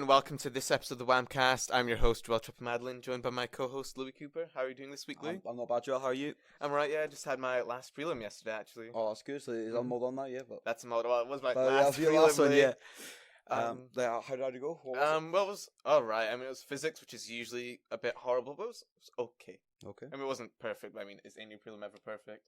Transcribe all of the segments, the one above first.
and welcome to this episode of the Whamcast. I'm your host, Joel Madeline, joined by my co-host, Louis Cooper. How are you doing this week, Louis? I'm not bad, Joel. How are you? I'm right, yeah. I just had my last prelim yesterday, actually. Oh, that's good. So is that mod on that? Yeah. But... That's a mod. Well, it was my That last was your prelim, last one, Louis. yeah. How did it go? What was Well, it was alright. I mean, it was physics, which is usually a bit horrible, but it was okay. Okay. I mean, it wasn't perfect, but I mean, is any prelim ever perfect?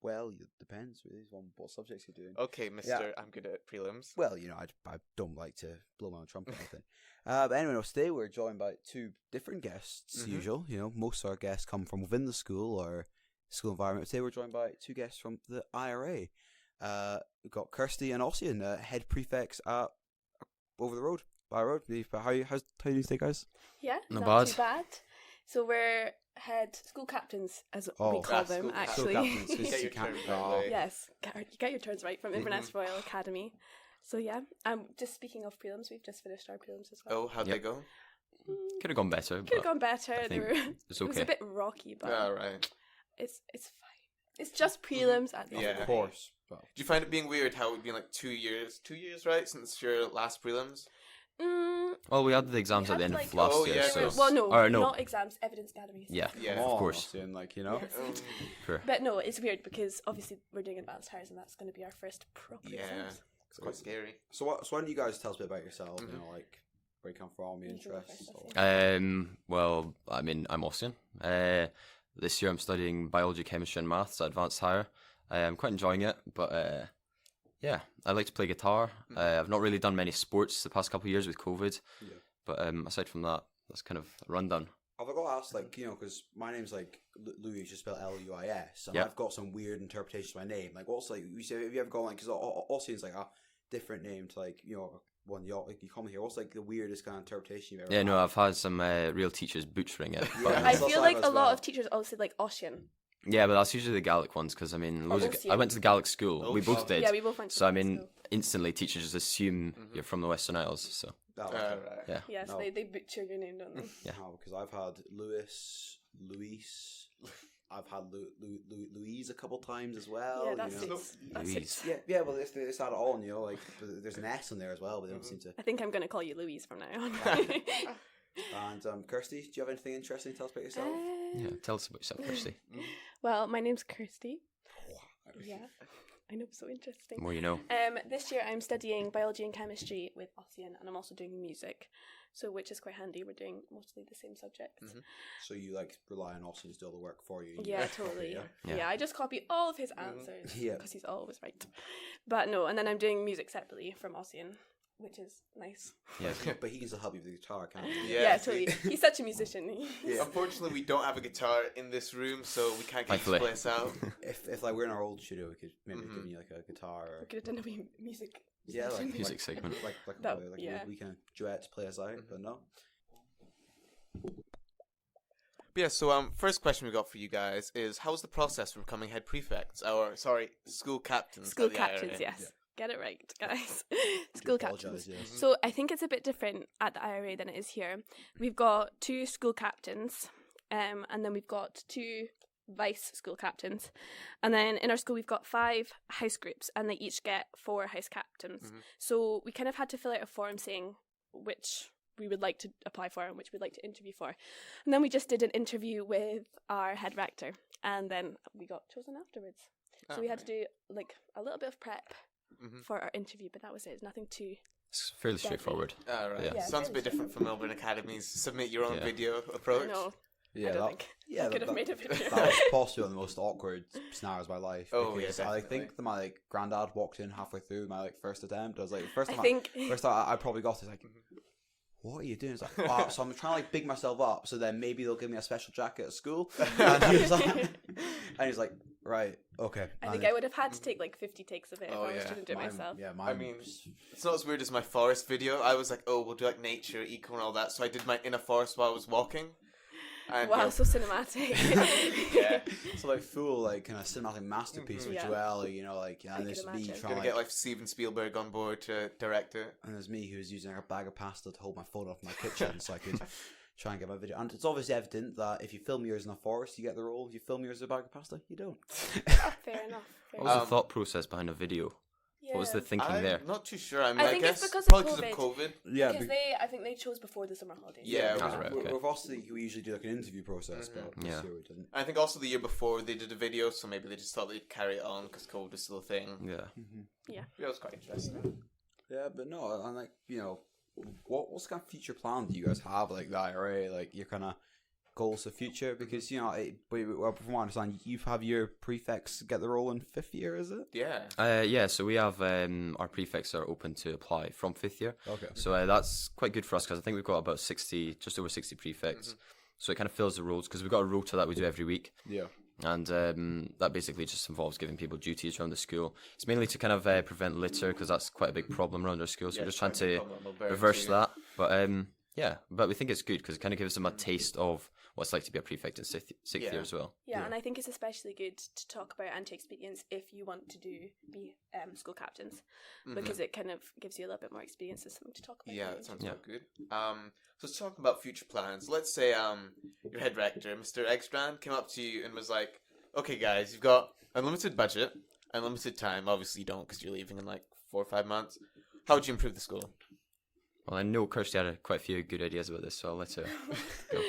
Well, it depends really on what subjects you're doing. Okay, mister, I'm good at prelims. Well, I don't like to blow my own trumpet or anything. But anyway, today we're joined by two different guests, usual. Most of our guests come from within the school or school environment. Today we're joined by two guests from the IRA. We've got Kirsty and Ossian, head prefects at over the road, by road. How you doing today, guys? Yeah, Not not bad. too bad. So we're head school captains, as we call them, actually. School captains, 'cause Get you your can't. turn right, Louis. Yes, you get your turns right from Inverness Royal Academy. So yeah, just speaking of prelims, we've just finished our prelims as well. Oh, how'd they go? Could have gone better. Could have gone better. I think it's It was okay. a bit rocky, but Alright. it's fine. It's just prelims at the end Yeah. of the Of day. course. Well, Do you find it being weird how it'd been like 2 years? 2 years, right? Since your last prelims? Well, we had the exams We at the had, end like- of last Oh, year, yeah, so... it Well, no, Or no. not exams, evidence gathering. Yeah, Yeah. come of on, course. Ossian, Sure. But no, it's weird because obviously we're doing advanced hires and that's going to be our first proper Yeah. exams. It's quite scary. So why don't you guys tell us a bit about yourself? Like where you come from, your You can go interests. first, or- Ossian. Well, I mean, I'm Ossian. This year I'm studying biology, chemistry and maths at advanced higher. I'm quite enjoying it, but yeah, I like to play guitar. I've not really done many sports the past couple of years with COVID, Yeah. but aside from that, that's kind of a rundown. Have I got to ask, because my name's Louis, just spelled Luis, and Yeah. I've got some weird interpretations of my name. Like, what's you say? Have you ever gone because Ossian's like a different name to one you call me here. What's the weirdest kind of interpretation you've ever? Yeah, had? no, I've had some real teachers butchering it. Yeah. But, I That's feel what I like was a lot well. of teachers also like Ossian. yeah, but that's usually the Gaelic ones because I mean, Or I Ossian. went to the Gaelic school. We both Ossian. did. Yeah, we both went to So I that mean, school. instantly teachers just assume you're from the Western Isles. So That Alright. yeah, Yes, No. they butcher your name, don't they? Yeah. No, because I've had Luis. I've had Louise a couple times as well. Yeah, that's you know. it. That's Louise. it. Yeah, well, it's add it on, there's an S in there as well, but they don't seem to. I think I'm going to call you Louise from now on. And Kirsty, do you have anything interesting to tell us about yourself? yeah. Tell us about yourself, Kirsty. Well, my name's Kirsty. Yeah, I know, so interesting. The more you know. This year I'm studying biology and chemistry with Ossian, and I'm also doing music, so which is quite handy. We're doing mostly the same subjects. So you rely on Ossian to do all the work for you? and you Yeah, just copy, totally. yeah? Yeah, I just copy all of his answers Yeah. because he's always right. But no, and then I'm doing music separately from Ossian, which is nice. Yeah. But he can still help you with the guitar, can't he? Yeah. Totally. He's such a musician. Unfortunately, we don't have a guitar in this room, so we can't get this Thankfully. place out. If we're in our old studio, we could maybe give you a guitar or We could have done a wee music. yeah, session. Music segment. Yeah. we can duet to play us out, but no. But yeah, so first question we got for you guys is, how was the process for becoming head prefects? Or, sorry, school captains. School at the captains, IRA? yes. Yeah. Get it right, guys. School Apologise, captains. yes. So I think it's a bit different at the IRA than it is here. We've got 2 school captains, and then we've got 2 vice school captains. And then in our school we've got 5 house groups, and they each get 4 house captains. So we kind of had to fill out a form saying which we would like to apply for and which we'd like to interview for. And then we just did an interview with our head rector, and then we got chosen afterwards. So we had to do a little bit of prep for our interview, but that was it. Nothing too... It's fairly straightforward. Alright. Yeah. Sounds a bit different from Melbourne Academy's submit your own video approach. No, Yeah, I don't think. yeah, I could have made a video. that was possibly one of the most awkward scenarios of my life. Oh, yeah, because I definitely. think that my granddad walked in halfway through my first attempt. I was like, first I time think... I probably got this what are you doing? It's like, oh, so I'm trying to big myself up, so then maybe they'll give me a special jacket at school. And he was like, right, okay. I think I would have had to take 50 takes of it if Oh, I was yeah. trying to do it myself. Yeah, I mean, it's not as weird as my forest video. I was like, oh, we'll do nature, eco and all that. So I did my inner forest while I was walking. And, Wow, so cinematic. yeah. so full kind of cinematic masterpiece with Yeah. Joel, and I there's could me imagine. trying Gonna get Steven Spielberg on board to direct it. and there's me who's using a bag of pasta to hold my phone off my kitchen so I could try and get my video. And it's obviously evident that if you film yours in a forest, you get the role. If you film yours in a bag of pasta, you don't. Fair enough. What was the thought process behind a video? Yeah. What was the thinking I'm there? not too sure. I mean, I I think it's guess because of probably because of COVID. COVID. Yeah, Because I think they chose before the summer holidays. Yeah, because right, okay. with Austin, we usually do like an interview process, but this Yeah. year we didn't. I think also the year before they did a video, so maybe they just thought they'd carry it on because COVID was still a thing. Yeah. Yeah, it was quite interesting. Yeah, but no, and like, you know, what's kind of future plan do you guys have, like the IRA, like your kind of goals for future? Because, you know, well, from what I understand, you have your prefects get the role in 5th year, is it? Yeah. Yeah, so we have our prefects are open to apply from 5th year. Okay. So that's quite good for us because I think we've got about 60, just over 60 prefects. So it kind of fills the roles because we've got a rota that we do every week. Yeah. And that basically just involves giving people duties around the school. It's mainly to kind of prevent litter because that's quite a big problem around our school. So Yeah, we're just trying it's quite a to big problem, Alberta reverse too. that. But yeah, but we think it's good because it kind of gives them a taste of what it's like to be a prefect in 6th Yeah. year as well. Yeah, and I think it's especially good to talk about and to experience if you want to be school captains, because it kind of gives you a little bit more experience and something to talk about. Yeah, that sounds Yeah. quite good. So let's talk about future plans. Let's say your head rector, Mr. Eggstrand, came up to you and was like, "Okay, guys, you've got unlimited budget, unlimited time. Obviously, you don't because you're leaving in like 4 or 5 months. How would you improve the school?" Well, I know Kirsty had quite a few good ideas about this, so I'll let her go.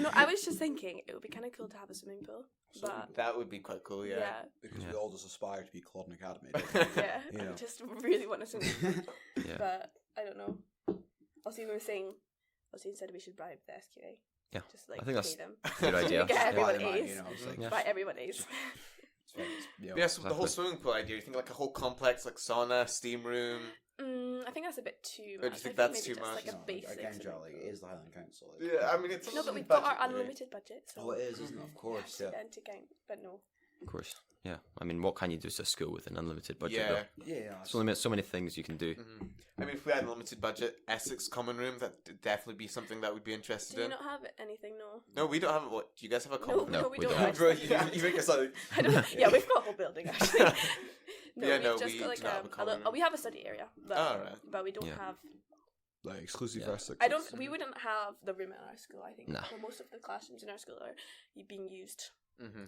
No, I was just thinking it would be kind of cool to have a swimming pool, but That would be quite cool. yeah, Yeah. Because Yeah. we all just aspire to be Claude Academy. don't we? yeah, You know. I just really want a swimming pool, Yeah. but I don't know. Also, we were saying, said we should bribe the SQA. Yeah, Just like I think that's pay them. a good idea. Get everyone Buy them out, A's. you know, it's like, Yeah. Buy everyone A's. it's fine, you know. Yeah, so the whole Exactly. swimming pool idea, you think like a whole complex, like sauna, steam room. I think that's a bit too Or do you much. think I that's maybe too just much? like a No, basic. again, swimming Joe, like, pool. it is the Highland Council. Like, Yeah, I mean it's No, but we've budget, got our yeah. unlimited budget, so Oh, it is, isn't it? Of course, yeah. then to count. But no, Of course. Yeah. I mean, what can you do as a school with an unlimited budget? Yeah. though? Yeah, There's only so many things you can do. I mean, if we had an unlimited budget, Essex common room, that'd definitely be something that we'd be interested do you in. not have anything? No. No, we don't have it. What? Do you guys have a No, common room? no, we we don't. don't. actually. Bro, you make it sound. I don't, yeah, we've got a whole building actually. No, Yeah, we've no, just we got like do not have a common room. we have a study area, but, Oh, right. but we don't Yeah. have. Like, exclusive Yeah. for Essex. I don't. We wouldn't have the room in our school. I think Nah. well, most of the classrooms in our school are being used,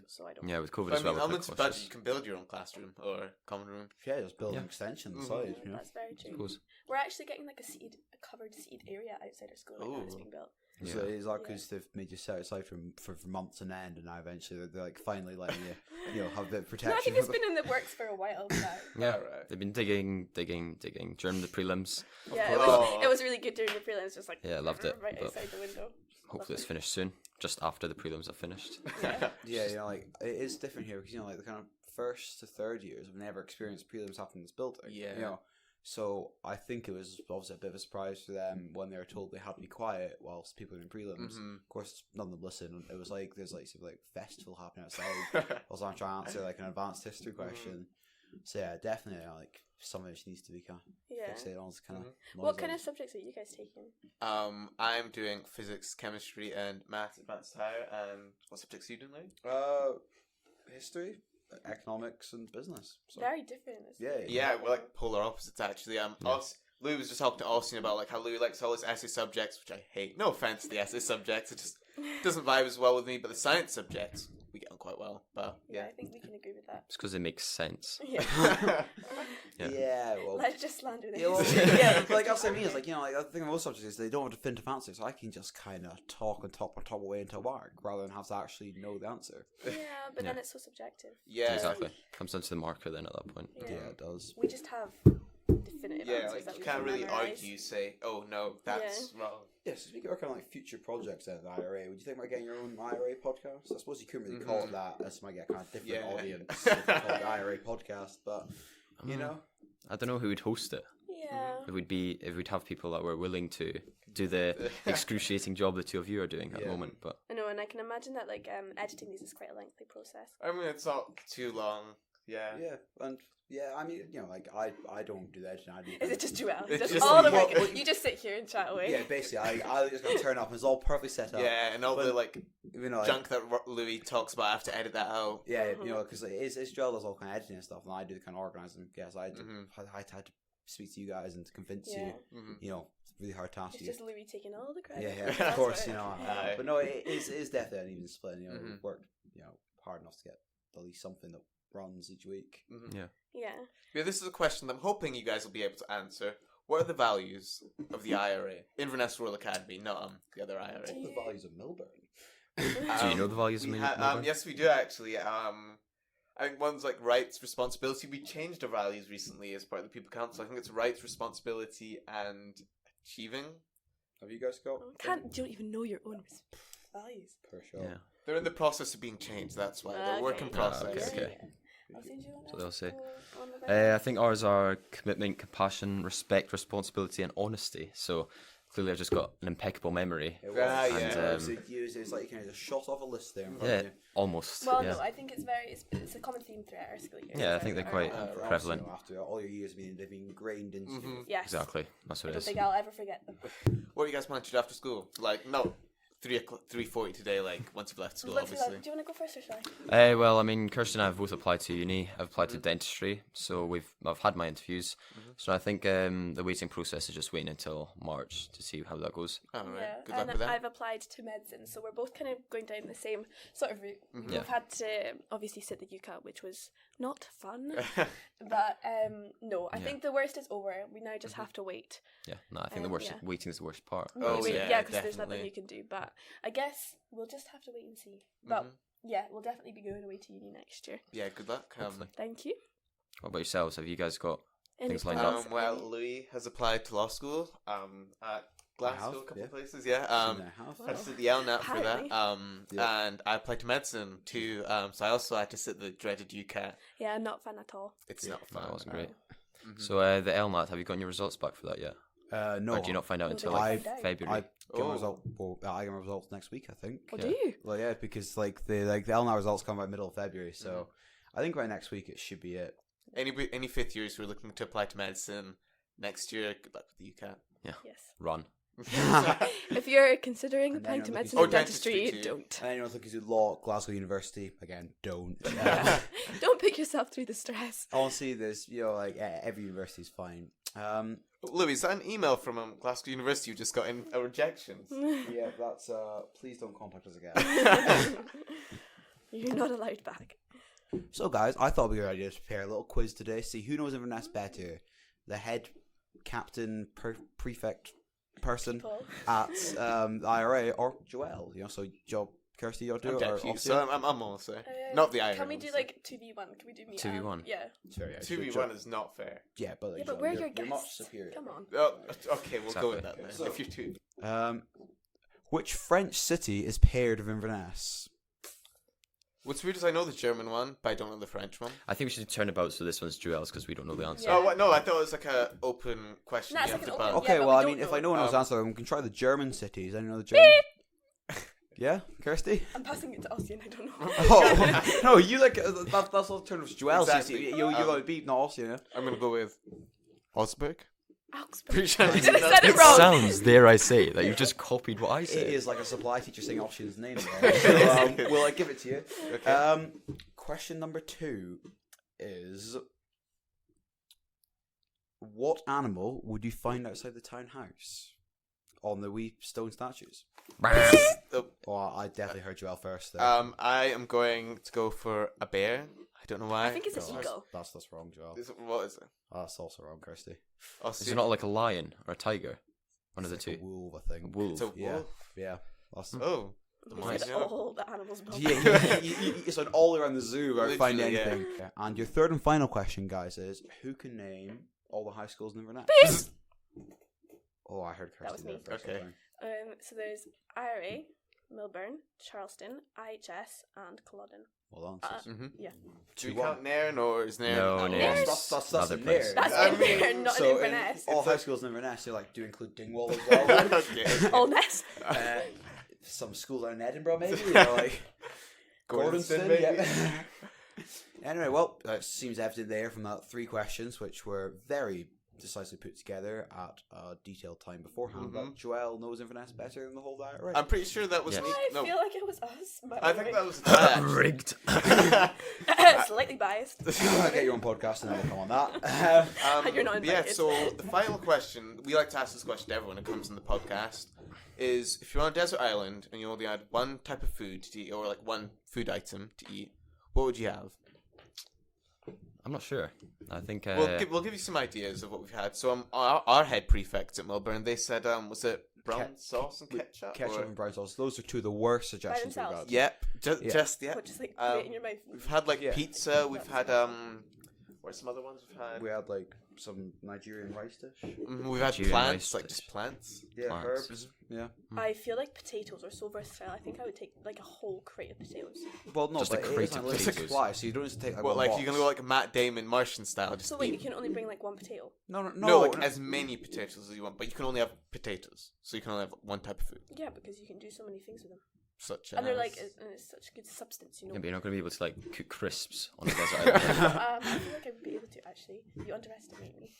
so I don't. Yeah, with COVID But, as I well. mean, we're quite unlimited budget, cautious. you can build your own classroom or common room. Yeah, just build an Yeah. extension Mhm. inside, you know. That's very true. Cool. We're actually getting like a covered seed area outside our school right now. It's Ooh. being built. So Yeah. is that because they've made you set aside for months on end, and now eventually they're like finally letting you know, have a bit of No, protection? I think it's been in the works for a while now. Yeah, Alright. they've been digging during the prelims. Yeah, course. it was really good during the prelims. Just like Yeah, I loved it, right but- outside the window. Hopefully it's finished soon, just after the prelims are finished. Yeah. Yeah, you know, like it is different here because, you know, like the kind of first to third years have never experienced prelims happen in this building. Yeah. You know, so I think it was obviously a bit of a surprise for them when they were told they had to be quiet whilst people were in prelims. Mhm. Of course, none of them listened. It was like there's like some like festival happening outside. I was trying to answer like an advanced history question. So yeah, definitely like some of it needs to be kind of Yeah. fixated on kind of. What kind of subjects are you guys taking? I'm doing physics, chemistry, and maths advanced higher. And what subjects are you doing, Larry? history, economics, and business. So, Very different. Isn't yeah, it? Yeah, we're like polar opposites actually. Louis was just talking to Ossian about like how Louis likes all his essay subjects, which I hate. No offense to the essay subjects, it just doesn't vibe as well with me. But the science subjects, we get on quite well. But Yeah, yeah. I think we can agree with that. It's because it makes sense. Yeah. Yeah. Yeah, well. Let's just slander this. Yeah, well, yeah, but like that's what I mean. It's like, you know, like I think most subjects is they don't have definitive answers, so I can just kind of talk and top away until mark rather than have to actually know the answer. Yeah, but then Yeah. it's so subjective. Yeah, Exactly. Comes down to the marker then at that point. Yeah. Yeah, it does. We just have definitive Yeah, answers like that you we can't can really memorize. argue. Say, oh no, that's wrong. Yeah, so speaking of kind of like future projects out of the IRA, would you think about getting your own IRA podcast? I suppose you couldn't really call it that, as might get kind of different Yeah. audience if you call it the IRA podcast, but you know, I don't know who would host it. Yeah. If we'd have people that were willing to do the excruciating job the two of you are doing at the Yeah. moment. But I know, and I can imagine that like editing these is quite a lengthy process. I mean, it's not too long. Yeah. yeah, and yeah, I mean, you know, like I don't do that, I do. Is it just Joelle? It's Just just all the you. work. You just sit here and chat away. Yeah, basically, I just gotta turn up and it's all perfectly set up. Yeah, and all the like You know, like, junk that Louis talks about, I have to edit that out. yeah, you know, because it's Joel does all kind of editing and stuff, and I do the kind of organising. Yes, I do. Mhm. I had to speak to you guys and to convince Yeah. you. You know, it's a really hard task. It's You- just Louis taking all the credit. yeah, yeah, That's of course, what- you know. Aye. But no, it is definitely an even split. You know, Mhm. we've worked, you know, hard enough to get at least something that runs each week. Mm-hmm. Yeah. Yeah, this is a question that I'm hoping you guys will be able to answer. What are the values of the IRA? Inverness Royal Academy, not the other IRA. What are the values of Milburn? Do you know the values of Melbourne? Yes, we do actually. I think one's like rights, responsibility. We changed our values recently as part of the People Council. I think it's rights, responsibility, and achieving. Have you guys got? You don't even know your own values. For sure. Yeah. They're in the process of being changed. That's why they're work in Okay. process. Okay. I'll send you one So they'll say. on the I think ours are commitment, compassion, respect, responsibility, and honesty. So clearly, I've just got an impeccable memory. It Ah, was. yeah. So it's like you kind of just shot off a list there in front Yeah, of you. almost. Well, yeah. no, I think it's a common theme throughout our school year. Yeah, I think they're quite For us, prevalent. you know, after all your years, they've been ingrained into you. Mhm. Yes. Exactly. That's I what it don't is. think I'll ever forget them. What are you guys planning to do after school? Like, no, 3:40 today. Like, once you've left school, But do obviously. you want to go first or shall I? Well, I mean, Kirsty and I have both applied to uni. I've applied to dentistry, so I've had my interviews. So I think the waiting process is just waiting until March to see how that goes. All right. Yeah, Good luck and with that. I've applied to medicine, so we're both kind of going down the same sort of route. Mm-hmm. We've had to obviously sit the UCAT, which was not fun, but no, I Yeah. think the worst is over. We now just have to wait. Yeah, no, I think the worst yeah. waiting is the worst part. Oh, Wait, yeah, because there's nothing definitely. you can do. But I guess we'll just have to wait and see. But yeah, we'll definitely be going away to uni next year. Yeah, good luck. Hopefully. Thank you. What about yourselves? Have you guys got Any Things lined plans? up. Well, Louis has applied to law school. At Glasgow, a couple yeah. of places. Yeah. And I have. I had to sit the LNAT for that. Apparently. And I applied to medicine too. So I also had to sit the dreaded UCAT. Yeah, not fun at all. It's not No, fun. that wasn't great. Mhm. So the LNAT, have you gotten your results back for that yet? No. Or do you not find out No, until they like find out. February? I get my Oh. result. Well, I get my results next week, I think. Oh, Yeah. do you? Well, yeah, because the LNAR results come by middle of February, so I think by next week it should be it. Any fifth years who are looking to apply to medicine next year, good luck with the UCAT. Yes. Run. If you're considering And then applying to I'm medicine looking or for- dentistry, dentistry too. don't. And anyone looking to do law at Glasgow University, again, don't. Don't put yourself through the stress. Honestly, there's like every university's fine. Louis, is that an email from Glasgow University you just got in a rejection? Yeah, that's please don't contact us again. You're not allowed back. So, guys, I thought we were ready to prepare a little quiz today. See who knows Inverness better, the head captain, prefect person People. at the IRA or Joelle. You know, so Kirsty, you'll do I'm it. Or deputy, Ossian? so I'm also not the Irish. Can we do like 2v1? Can we do me? 2v1? Yeah. Sorry, yeah, 2v1 is not fair. Yeah, but, Yeah, but Joelle, we're you're, your you're guests. much superior. Come on. Oh, okay, we'll go with Exactly. that then. So- If you're two. Which French city is paired of Inverness? What's weird is I know the German one, but I don't know the French one. I think we should turn about so this one's Joelle's because we don't know the answer. Yeah. Oh, what? No, I thought it was like a open question. No, you it's have like to an buzz. open- Okay, but well, we I mean, don't if I know one knows the Um, answer, we can try the German cities. I know the German. Yeah, Kirsty? I'm passing it to Ossian. I don't know. Oh, no, you like that's all turn of Joelle. Exactly. You got beat not Ossian, yeah? I'm gonna go with Augsburg. Augsburg. Pretty sure I You did did that. said it It wrong. sounds, dare I say, that you've just copied what I It said. is like a supply teacher saying Ossian's name. So, will I give it to you? Okay. Question number 2 is: what animal would you find outside the townhouse on the wee stone statues? Oh, I definitely heard Joelle first. There. I am going to go for a bear. I don't know why. I think it's an No, eagle. That's wrong, Joelle. What is it? That's also wrong, Kirsty. Is it not like a lion or a tiger? One of the It's like two. a wolf, I think. Wolf. It's a Yeah, wolf. yeah. That's, Oh. You Nice. said all the animals. yeah, it's like all around the zoo without finding Literally, yeah. anything. Yeah. And your third and final question, guys, is who can name all the high schools in Inverness? Oh, I heard Kirsty That was there me. first. Okay. I think. So there's IRA, Milburn, Charleston, IHS, and Culloden. Well done. sis. Yeah. Do you 2-1. count Nairn or is Nairn? No, Oh, Nairn. That's Another in place. there. That's I in mean, there, not so in Inverness. all It's high a- schools in Inverness, you like do include Dingwall as well. Okay. All Ness. Some school down in Edinburgh, maybe. You know, like Gordonston, Gordonston, maybe? yeah. Anyway, well, it seems evident there from that 3 questions, which were very decisively put together at a detailed time beforehand. That Joelle knows Inverness better than the whole diet, right? I'm pretty sure that was Yes. an I no. feel like it was us. But I think anyway. that was that. Rigged. Slightly biased. I'll get your own podcast and then we'll come on that. You're not Yeah, invited. so the final question, we like to ask this question to everyone who comes on the podcast, is if you're on a desert island and you only had one type of food to eat, or like one food item to eat, what would you have? I'm not sure. I think We'll give you some ideas of what we've had. So our head prefects at Melbourne, they said, was it brown sauce and ketchup? Ketchup or- and brown sauce. Those are two of the worst suggestions we've themselves? had. Yep, Yeah. just What, just like Um, put it in your mouth? We've had like Yeah. pizza. We've had what are some other ones we've had? We had like some Nigerian rice dish. We've had Nigerian plants, rice like dish. just plants. Yeah, Plants. herbs. Yeah. I feel like potatoes are so versatile. I think I would take like a whole crate of potatoes. Well, no, Just a but it crate is of unlimited potatoes. supply, so you don't need to take like What, one like box. you're gonna go like Matt Damon Martian style? Just So wait, you eat- can only bring like one potato. no, like as many potatoes as you want, but you can only have potatoes, so you can only have one type of food. Yeah, because you can do so many things with them, Such and they're like as- it's such good substance, you know. Yeah, but you're not going to be able to like cook crisps on a desert island. I feel like I would be able to actually. You underestimate me.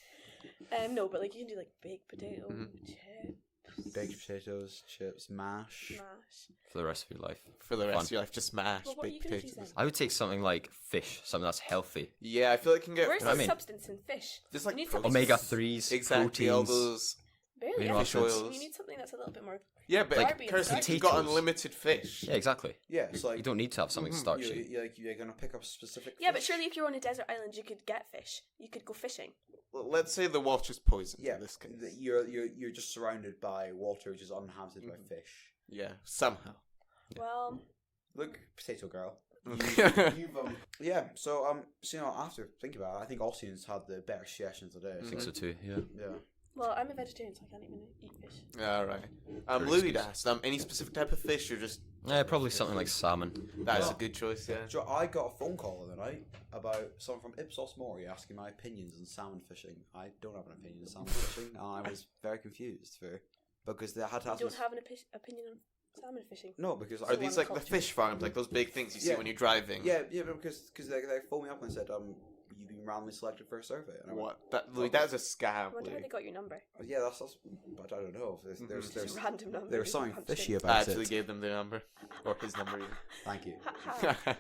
No, but like you can do like baked potato, chips, Baked potatoes, chips, mash. mash. for the rest of your life. for the rest Fun. of your life, just mash Well, what are you baked gonna choose potatoes. then? I would take something like fish, something that's healthy. Yeah, I feel like you can get Where's what I the mean. substance in fish? just like You need protein. something- Omega-3s, exactly all proteins. those. Barely amino any fish fish. oils. You need something that's a little bit more. Yeah, but Like Kirsty, you've got potatoes. unlimited fish. Yeah, exactly. Yeah, it's like You don't need to have something starchy. you're gonna pick up specific. Yeah, but fish. surely if you're on a desert island, you could get fish. You could go fishing. Well, let's say the water's poisoned Yeah, in this case. you're just surrounded by water which is uninhabited by fish. Yeah, somehow. Well, Look, potato girl. Mhm. Yeah, so after thinking about it, I think Ossian's had the better suggestions today. I think so too. Yeah. Yeah. well, I'm a vegetarian, so I can't even eat fish. All right. Pretty Louis excuse. asked, any specific type of fish or just? Yeah, probably something like salmon. That's Yeah. a good choice. Yeah. So I got a phone call the other night about someone from Ipsos Mori asking my opinions on salmon fishing. I don't have an opinion on salmon fishing, and I was very confused because they had to You ask don't me. have an opinion on salmon fishing. No, because Are these like the fish farms, like those big things you see Yeah. when you're driving? yeah, because they phoned me up and said you've been randomly selected for a survey. And I went, What? That Louis, that is a scam. I wonder how Louis. they got your number. "Oh, yeah, that's but I don't know. There's Just a random number. there was something punched fishy in. about I actually it. gave them their number or his number. Even. Thank you. Ha ha.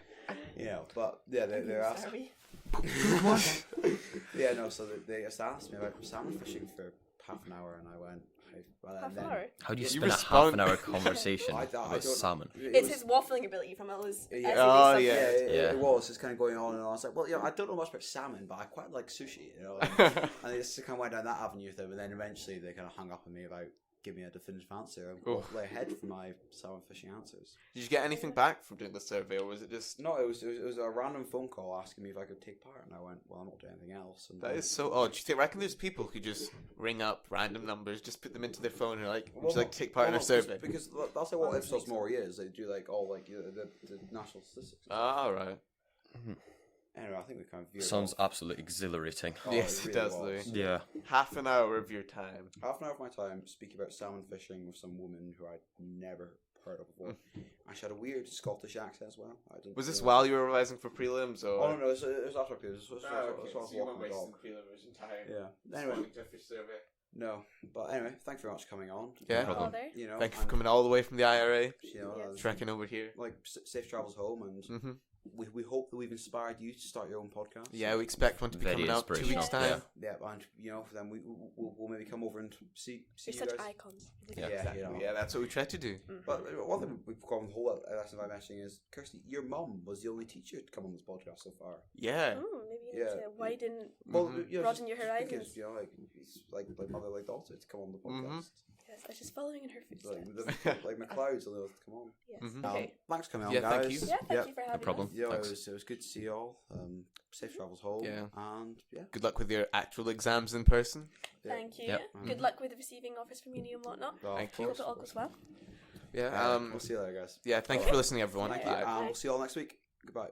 Yeah, but yeah, they're I'm asking. sorry. Yeah, no. So they just asked me about salmon fishing for half an hour, and I went. Half an hour. How do you You spin a half respond- an hour conversation I about don't- salmon? It's his waffling ability from all his. Yeah. SED Oh, stuff. yeah. It was just kind of going on and on. I was like, well, I don't know much about salmon, but I quite like sushi, and they just kind of went down that avenue with it. But then eventually they kind of hung up on me about giving me a definitive answer. I'm Oh. way ahead for my salmon fishing answers. Did you get anything back from doing the survey, or was it just? No, it was a random phone call asking me if I could take part, and I went, well, I'm not doing anything else. And That is so odd. Do you reckon there's people who just ring up random numbers, just put them into their phone, and are like, would you like to take part in our survey? because that's like what Oh, Ipsos thanks. Mori is. They do like all like the national statistics. All right. Anyway, I think we kind of veered Sounds off. absolutely exhilarating. Oh, Yes, it does, was. Louis. Yeah. Half an hour of your time. Half an hour of my time speaking about salmon fishing with some woman who I'd never heard of before. And she had a weird Scottish accent as well. I didn't Was this realise. while you were revising for prelims, or? Oh no, it was after it was walking my dog. Yeah. Anyway, no, but anyway, thanks very much for coming on. Yeah. problem. Oh, there. You know, Thank you for and, coming all the way from the IRA, You know, Yes. trekking over here. like safe travels home, and Hmm. we hope that we've inspired you to start your own podcast. Yeah, we expect one to be Very coming out 2 weeks' inspirational, time. Yeah, and then we'll maybe come over and see You're you such guys. icons. Yeah. Exactly. you know. Yeah, that's what we try to do. But one thing we've got on the whole lesson by mentioning is, Kirsty, your mum was the only teacher to come on this podcast so far. Yeah. Maybe you need Yeah. to widen. Well, Mhm. you know, Broaden your just horizons. Because, you know, it's like mother, like daughter to come on the podcast. Yes, I was just following in her footsteps. Like MacLeod's the to come on. Yes. Mhm. Okay. Thanks for coming on, Yeah, guys. thank you. Yeah, thank you for having problem. us. Yeah, Thanks. it was good to see you all. Safe travels home. Yeah. And yeah. Good luck with your actual exams in person. Yeah. Thank you. Yep. Good luck with receiving offers from uni and whatnot. Well, Thank of you. Hope course, it all of goes course. well. Yeah. We'll see you later, guys. Yeah. Thank you for listening, everyone. Thank you. Bye. And we'll see you all next week. Goodbye.